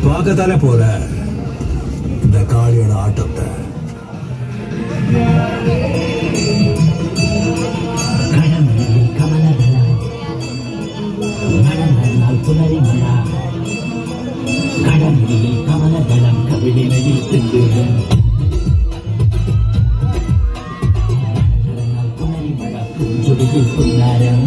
பார்க்கத்தானே போற இந்த காளியோட ஆட்டத்தை. கடலில் கமலதளம் கவிதையில் செல்லுடன் புனரி மழை பூஞ்சொலியில் பொன்னாரம்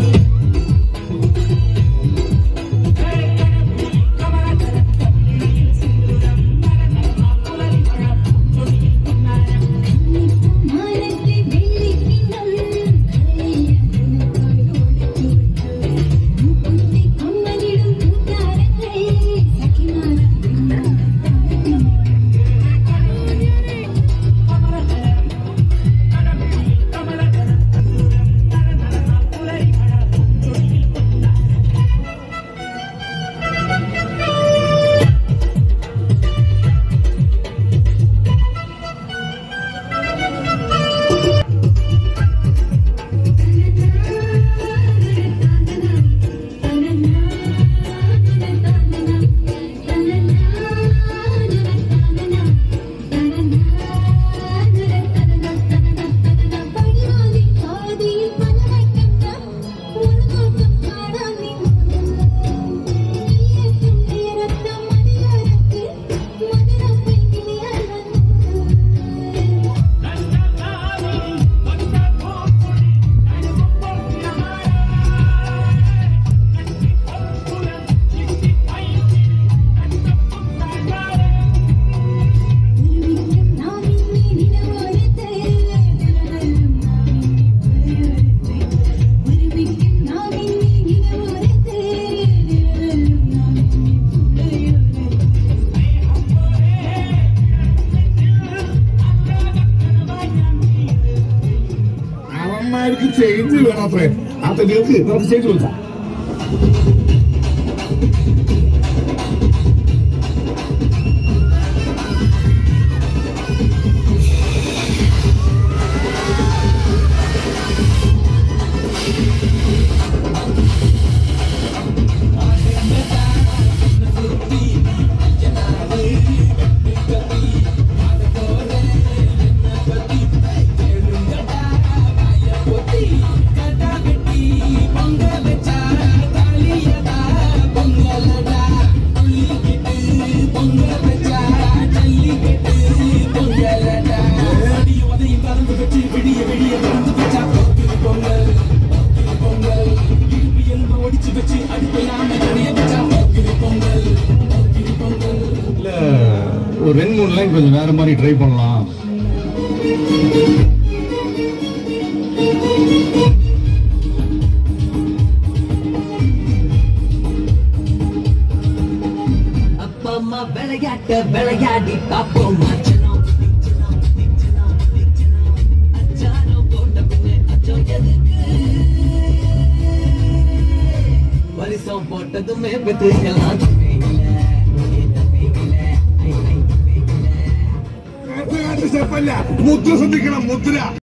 ചേഞ്ച് വേണം അത്രേ ആ തെളിവുക്ക് നമുക്ക് ചേഞ്ച് കൊടുക്കാം. ஒரு 2-3 லைன் கொஞ்சம் வேற மாதிரி ட்ரை பண்ணலாம். அப்பா அம்மா விளையாட்ட விளையாடி பாப்போம். பரிசம் போட்டதுமே பெற்றுக்கலாம். മുദ്ര ശ്രദ്ധിക്കണം, മുദ്ര.